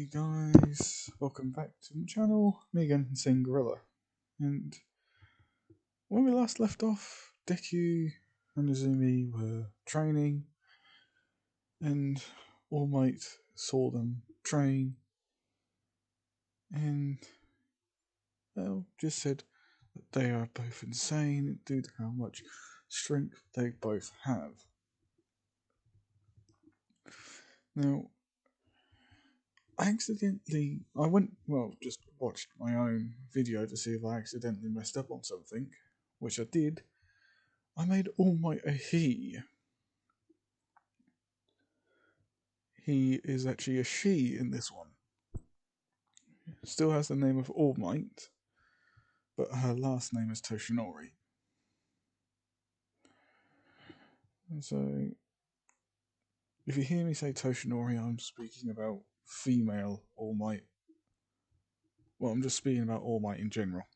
Hey guys, welcome back to my channel. Me again, Insane Gorilla. And when we last left off, Deku and Izumi were training, and All Might saw them train, and well, just said that they are both insane due to how much strength they both have. Now, just watched my own video to see if I accidentally messed up on something, which I did. I made All Might a he. He is actually a she in this one. Still has the name of All Might, but her last name is Toshinori. And so, if you hear me say Toshinori, I'm speaking about female All Might. Well, I'm just speaking about All Might in general.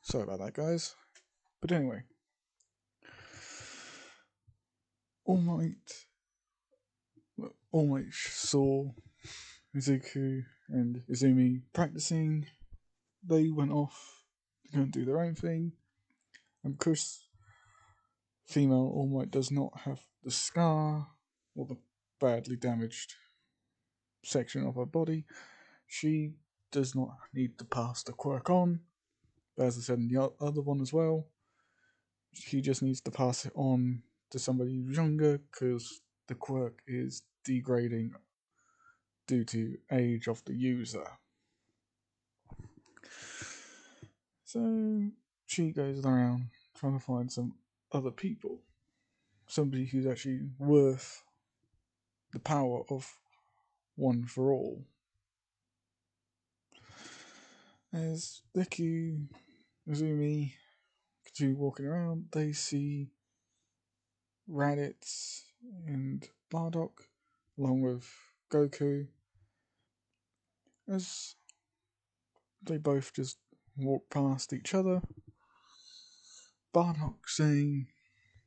Sorry about that, guys. But anyway, All Might saw Izuku and Izumi practicing. They went off to go and do their own thing. And because female All Might does not have the scar or the badly damaged section of her body, she does not need to pass the quirk on. But as I said in the other one as well, she just needs to pass it on to somebody who's younger because the quirk is degrading due to age of the user. So she goes around trying to find some other people, somebody who's actually worth the power of one for all. As Deku, Izumi continue walking around, they see Raditz and Bardock, along with Goku, as they both just walk past each other. Bardock saying,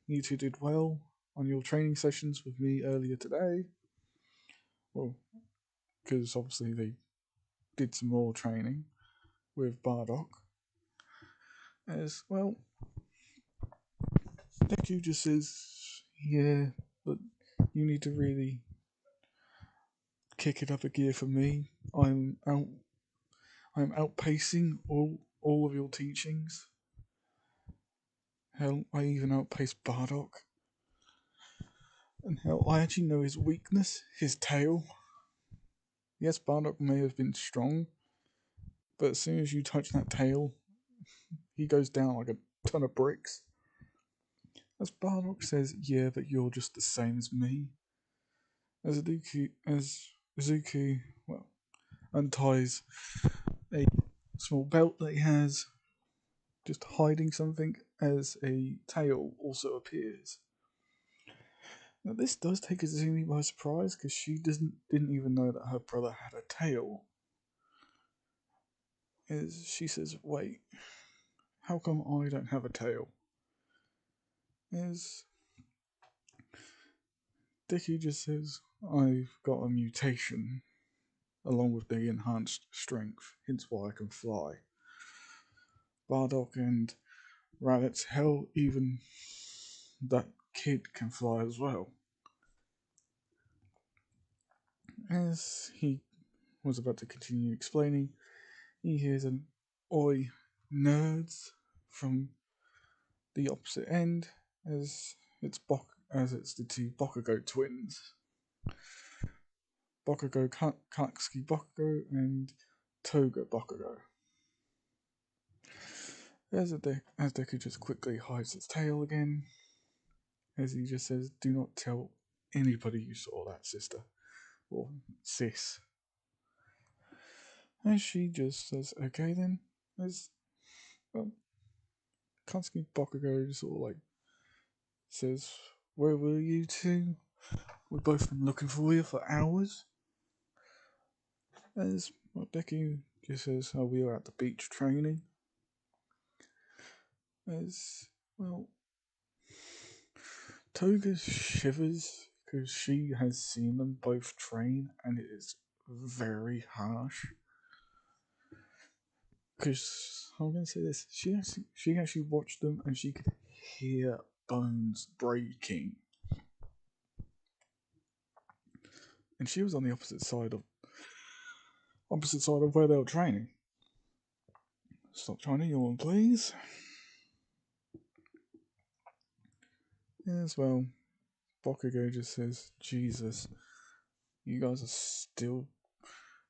"You two did well on your training sessions with me earlier today." Well, because obviously they did some more training with Bardock. As well, Deku just says, "Yeah, but you need to really kick it up a gear for me. I'm outpacing all of your teachings. Hell, I even outpaced Bardock. And hell, I actually know his weakness, his tail. Yes, Bardock may have been strong, but as soon as you touch that tail, he goes down like a ton of bricks." As Bardock says, "Yeah, but you're just the same as me." As Izuku, well, unties a small belt that he has, just hiding something, as a tail also appears. Now this does take Izumi by surprise because she didn't even know that her brother had a tail. As she says, "Wait, how come I don't have a tail?" As Deku just says, "I've got a mutation along with the enhanced strength, hence why I can fly." Bardock and Raditz, hell, even that kid can fly as well. As he was about to continue explaining, he hears an "Oi, nerds" from the opposite end, as it's the two Bakugo twins, Bakugo Katsuki Bakugo and Toga Bakugo. As Deku just quickly hides his tail again, as he just says, "Do not tell anybody you saw that, sister," or sis. As she just says, "Okay then," as well, Katsuki Bakugo sort of like says, "Where were you two? We've both been looking for you for hours." As well, Deku just says, "Oh, we were at the beach training." As well, Toga shivers because she has seen them both train, and it is very harsh. Because I'm gonna say this, she actually watched them and she could hear bones breaking, and she was on the opposite side of where they were training. Stop trying to yawn, please. Yes, well, Bokugo just says, Jesus, you guys are still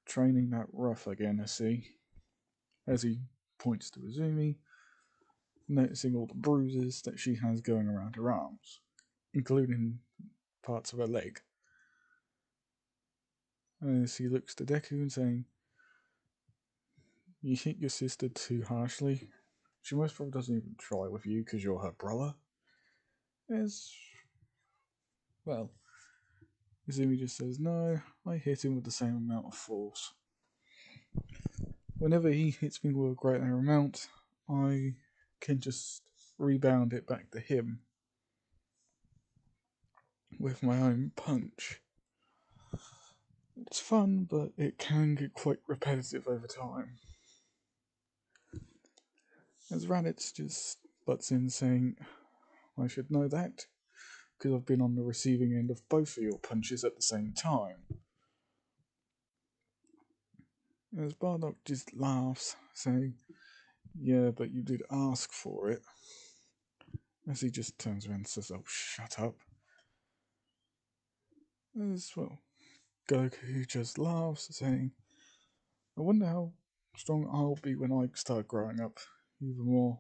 training that rough again, I see. As he points to Izumi, noticing all the bruises that she has going around her arms, including parts of her leg. As he looks to Deku and saying, you hit your sister too harshly. She most probably doesn't even try with you because you're her brother. As well, Izumi just says, no, I hit him with the same amount of force. Whenever he hits me with a greater amount, I can just rebound it back to him with my own punch. It's fun, but it can get quite repetitive over time. As Raditz just butts in saying, I should know that, because I've been on the receiving end of both of your punches at the same time. As Bardock just laughs, saying, yeah, but you did ask for it. As he just turns around and says, oh, shut up. As well, Goku just laughs, saying, I wonder how strong I'll be when I start growing up even more.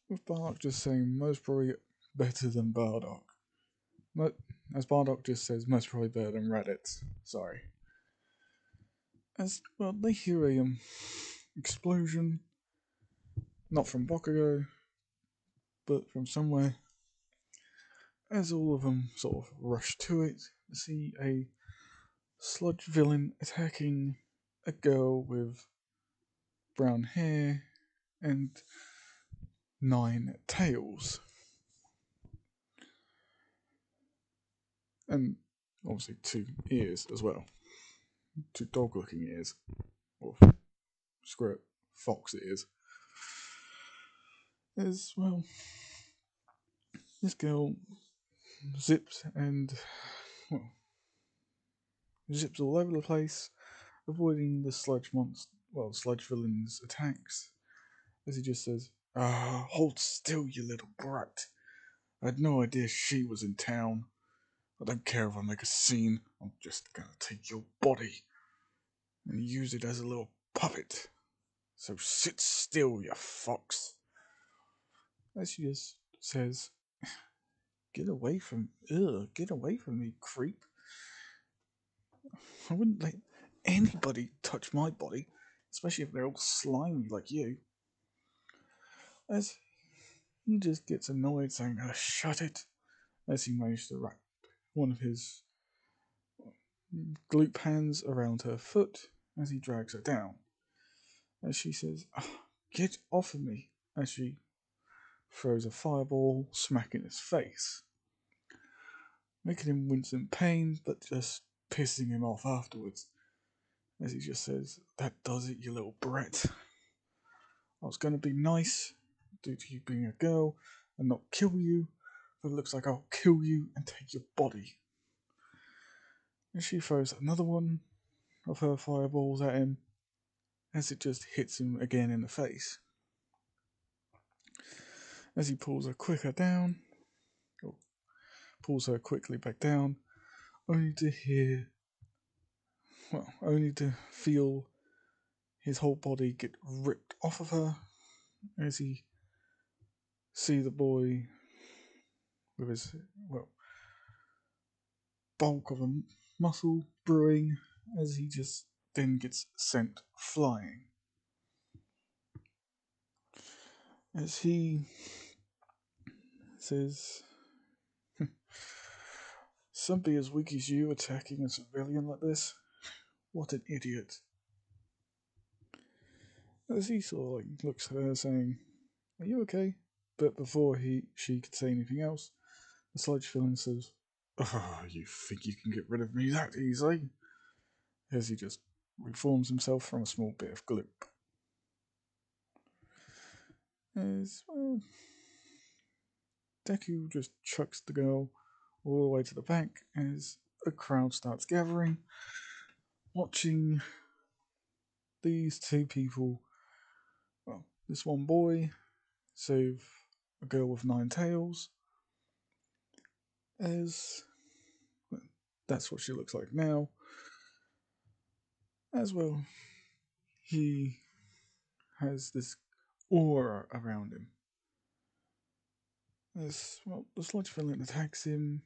With Bardock just saying, most probably better than Bardock. As Bardock just says, most probably better than Raditz. Sorry. As well, they hear a explosion, not from Bakugo, but from somewhere. As all of them sort of rush to it, see a sludge villain attacking a girl with brown hair and 9 tails. And obviously 2 ears as well. 2 dog looking ears. Or screw it, fox ears. As well, this girl zips and, well, zips all over the place, avoiding the sludge villain's attacks. As he just says, hold still, you little brat. I had no idea she was in town. I don't care if I make a scene, I'm just gonna take your body and use it as a little puppet. So sit still, you fox. As she just says, get away from me, creep. I wouldn't let anybody touch my body, especially if they're all slimy like you. As he just gets annoyed, saying, shut it, as he managed to wrap one of his glute hands around her foot as he drags her down. As she says, get off of me, as she throws a fireball smack in his face, making him wince in pain, but just pissing him off afterwards. As he just says, that does it, you little brat. I was going to be nice due to you being a girl and not kill you, but it looks like I'll kill you and take your body. And she throws another one of her fireballs at him as it just hits him again in the face. As he pulls her quickly back down, only to feel his whole body get ripped off of her as he see the boy with his bulk of a muscle brewing as he just then gets sent flying. As he says, somebody as weak as you attacking a civilian like this? What an idiot. As he sort of looks at her saying, are you okay? But before she could say anything else, the sludge villain says, oh, you think you can get rid of me that easily? as he just reforms himself from a small bit of gloop. As well, Deku just chucks the girl all the way to the back as a crowd starts gathering, watching these two people, well, this one boy save a girl with 9 tails, as well, that's what she looks like now. As well, he has this aura around him. As well, the sludge villain attacks him,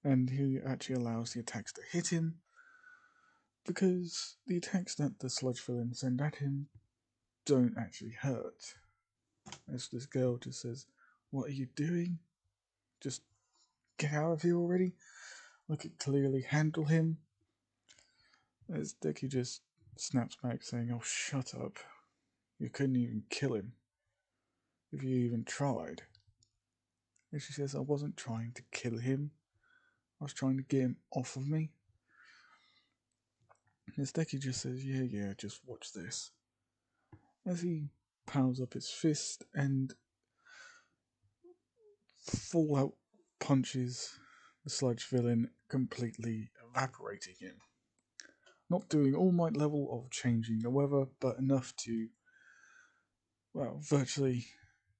and he actually allows the attacks to hit him, because the attacks that the sludge villain send at him don't actually hurt. As this girl just says, "What are you doing? Just get out of here already. I could clearly handle him." As Deku just snaps back, saying, "Oh, shut up. You couldn't even kill him if you even tried." And she says, "I wasn't trying to kill him. I was trying to get him off of me." As Deku just says, yeah, just watch this." As he powers up his fist and full out punches the sludge villain, completely evaporating him. Not doing All Might level of changing the weather, but enough to, well, virtually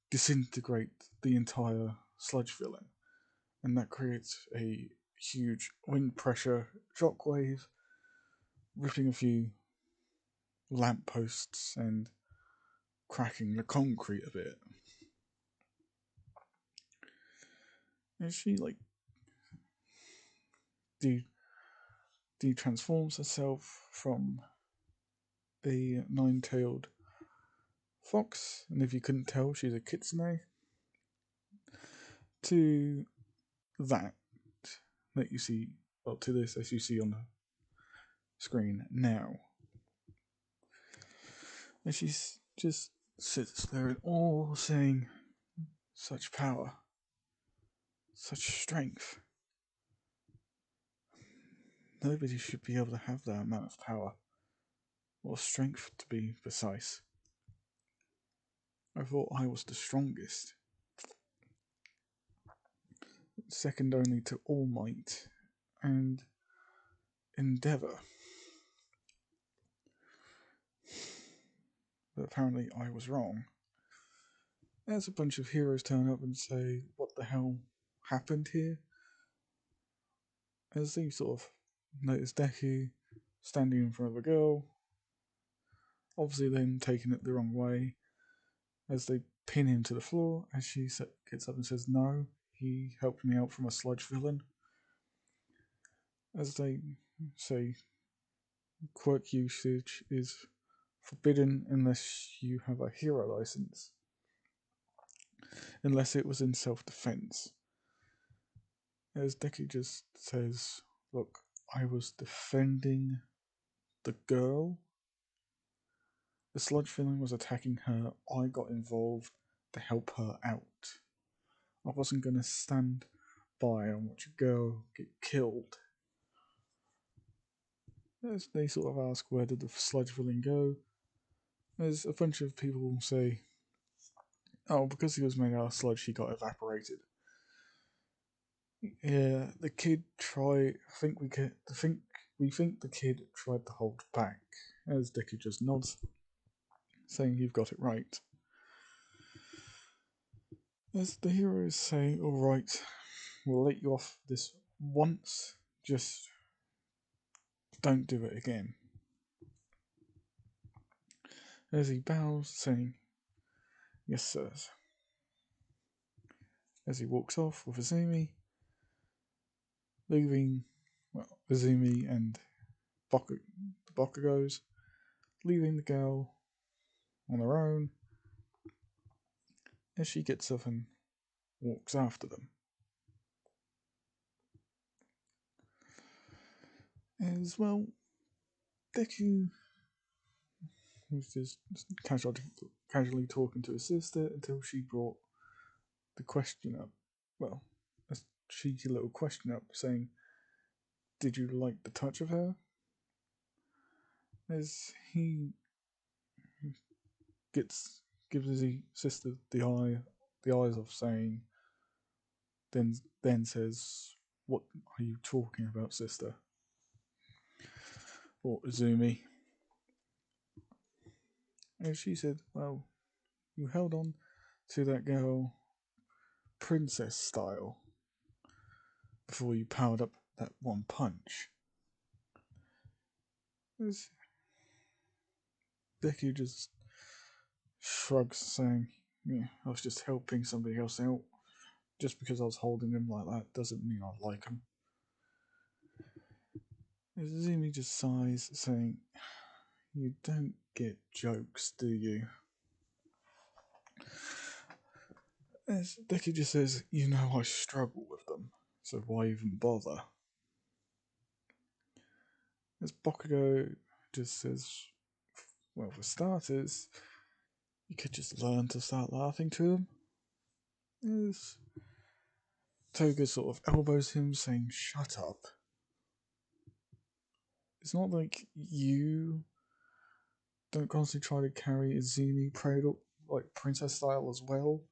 disintegrate the entire sludge villain. And that creates a huge wind pressure shockwave, ripping a few lampposts and cracking the concrete a bit. And she, like, de-transforms herself from a 9-tailed fox, and if you couldn't tell, she's a kitsune, to that you see, well, to this as you see on the screen now. And she just sits there in awe, saying, "Such power, such strength. Nobody should be able to have that amount of power, or strength to be precise. I thought I was the strongest, second only to All Might and Endeavour. But apparently I was wrong." As a bunch of heroes turn up and say, "What the hell happened here?" As they sort of notice Deku standing in front of a girl, obviously then taking it the wrong way, as they pin him to the floor, as she gets up and says, "No, he helped me out from a sludge villain." As they say, quirk usage is forbidden unless you have a hero license, unless it was in self-defense. As Deku just says, "Look, I was defending the girl. The sludge villain was attacking her. I got involved to help her out. I wasn't going to stand by and watch a girl get killed." As they sort of ask, where did the sludge villain go? There's a bunch of people say, "Oh, because he was made out of sludge, he got evaporated." Yeah, the kid tried. We think the kid tried to hold back. As Deku just nods, saying, "You've got it right." As the heroes say, "All right, we'll let you off this once. Just don't do it again." As he bows, saying, "Yes, sirs." As he walks off with Azumi, leaving, well, Azumi and the Bakugos, leaving the girl on her own, as she gets up and walks after them. As well, Deku was just casually talking to his sister until she brought the question up. Well, a cheeky little question up, saying, did you like the touch of her? As he gets gives his sister the eyes of saying, then says, "What are you talking about, sister?" Or Izumi. And she said, "Well, you held on to that girl princess style before you powered up that one punch." As Deku just shrugs, saying, "Yeah, I was just helping somebody else out. Just because I was holding him like that doesn't mean I like him." As Izumi just sighs, saying, "You don't get jokes, do you?" As Deku just says, "You know I struggle with them, so why even bother?" As Bakugo just says, "Well, for starters, you could just learn to start laughing to them." As Toga sort of elbows him, saying, "Shut up. It's not like you don't constantly try to carry Izumi cradle like princess style as well."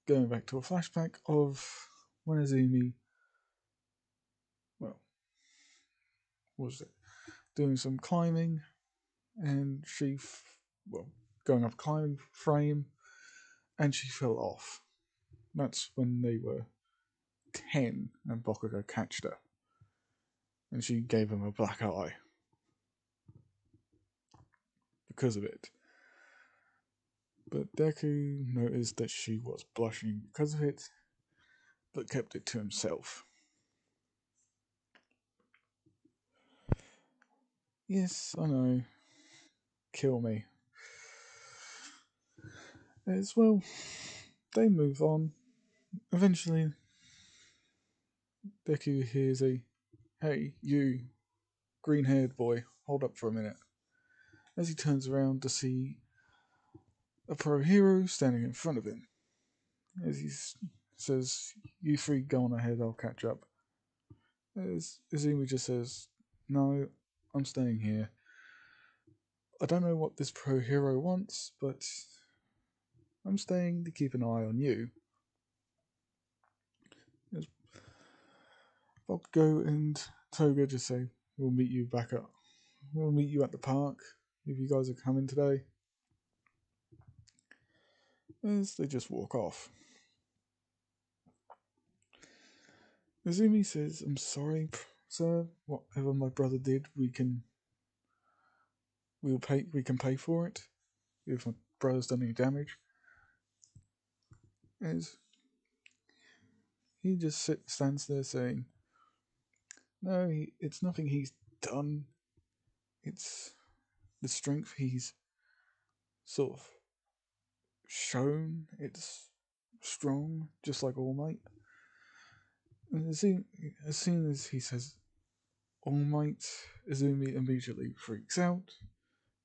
Going back to a flashback of when Izumi, well, was it doing some climbing, and well, going up a climbing frame, and she fell off. That's when they were 10, and Bakugo catched her, and she gave him a black eye because of it. But Deku noticed that she was blushing because of it, but kept it to himself. Yes, I know. Kill me. As well, they move on. Eventually, Deku hears a, "Hey, you, green haired boy, hold up for a minute." As he turns around to see a pro hero standing in front of him. As he says, "You three go on ahead, I'll catch up." As Izumi just says, "No, I'm staying here. I don't know what this pro hero wants, but I'm staying to keep an eye on you." As Bakugo and Toga just say, "We'll meet you back up. We'll meet you at the park if you guys are coming today." As they just walk off. Izumi says, "I'm sorry, sir. Whatever my brother did, we can pay for it if my brother's done any damage." As he just stands there saying, "No, it's nothing he's done. It's the strength he's sort of shown. It's strong, just like All Might." And as soon as he says All Might, Izumi immediately freaks out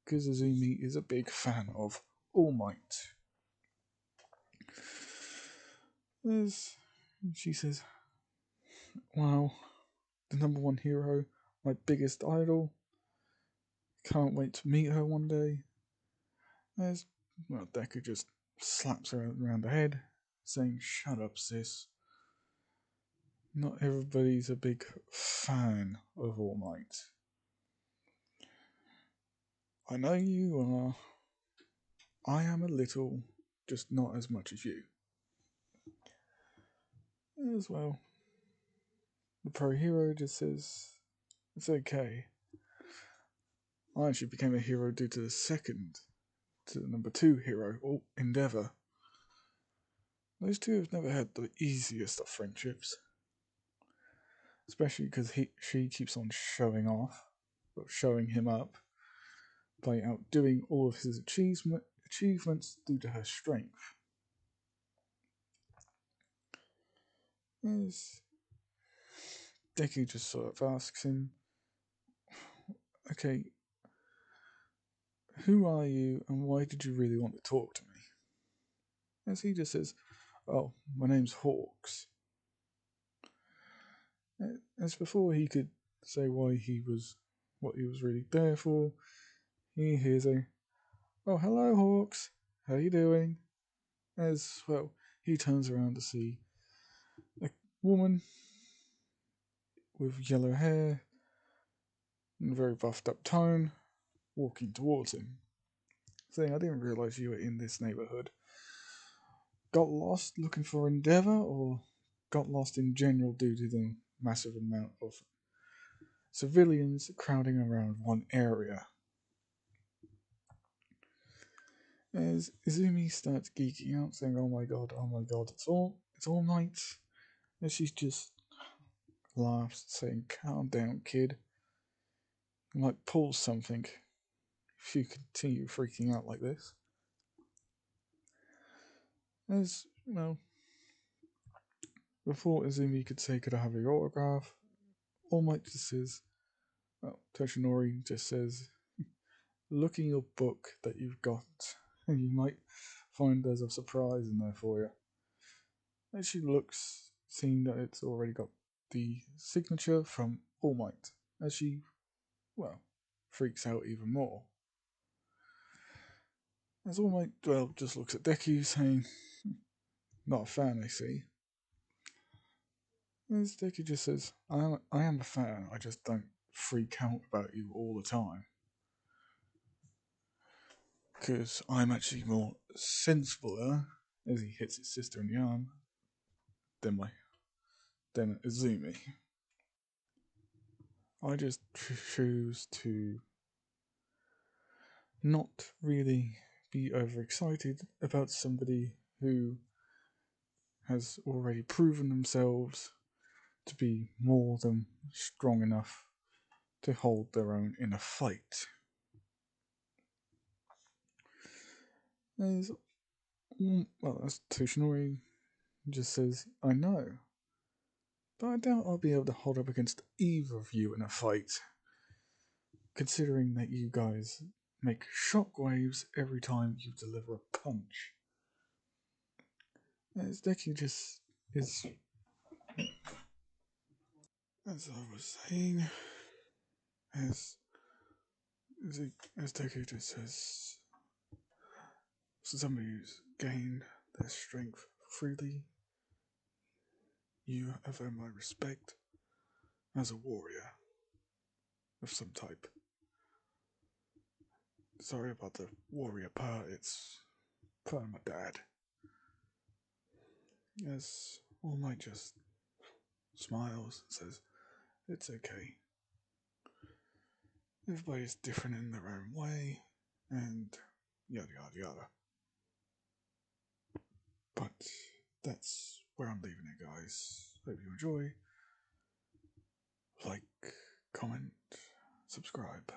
because Izumi is a big fan of All Might. As she says, "Wow, the number one hero, my biggest idol. Can't wait to meet her one day." As well, Deku just slaps her around the head, saying, "Shut up, sis. Not everybody's a big fan of All Might. I know you are. I am a little, just not as much as you." As well, the pro hero just says, "It's okay. I actually became a hero due to to the number two hero, Endeavor. Those two have never had the easiest of friendships, especially because she keeps on showing off, but showing him up by outdoing all of his achievements due to her strength." As Deku just sort of asks him, "Okay, who are you and why did you really want to talk to me?" As he just says, "Oh, my name's Hawks." As before he could say what he was really there for, he hears a, "Oh, hello, Hawks. How you doing?" As well, he turns around to see a woman with yellow hair and a very buffed up tone walking towards him, saying, "I didn't realize you were in this neighborhood. Got lost looking for Endeavor, or got lost in general due to the massive amount of civilians crowding around one area?" As Izumi starts geeking out, saying, oh my god, it's all Might," and she just laughs, saying, "Calm down, kid. You might pull something if you continue freaking out like this." As, well, before Izumi could say, "Could I have your autograph?" All Might just says, well, Toshinori just says, "Look in your book that you've got, and you might find there's a surprise in there for you." As she looks, seeing that it's already got the signature from All Might, as she, well, freaks out even more. As All Might, well, just looks at Deku, saying, "Not a fan, I see." As Deku just says, I am a fan, I just don't freak out about you all the time. Because I'm actually more sensible," as he hits his sister in the arm, than Izumi. "I just choose to not really be overexcited about somebody who has already proven themselves to be more than strong enough to hold their own in a fight." As, as Toshinori just says, "I know, but I doubt I'll be able to hold up against either of you in a fight, considering that you guys make shockwaves every time you deliver a punch." As Deku just is, as I was saying, as as Deku just says, somebody who's gained their strength freely, you have earned my respect as a warrior of some type. Sorry about the warrior part, it's part of my dad. As All Might just smiles and says, "It's okay. Everybody's different in their own way, and yada yada yada." But that's where I'm leaving it, guys. Hope you enjoy. Like, comment, subscribe.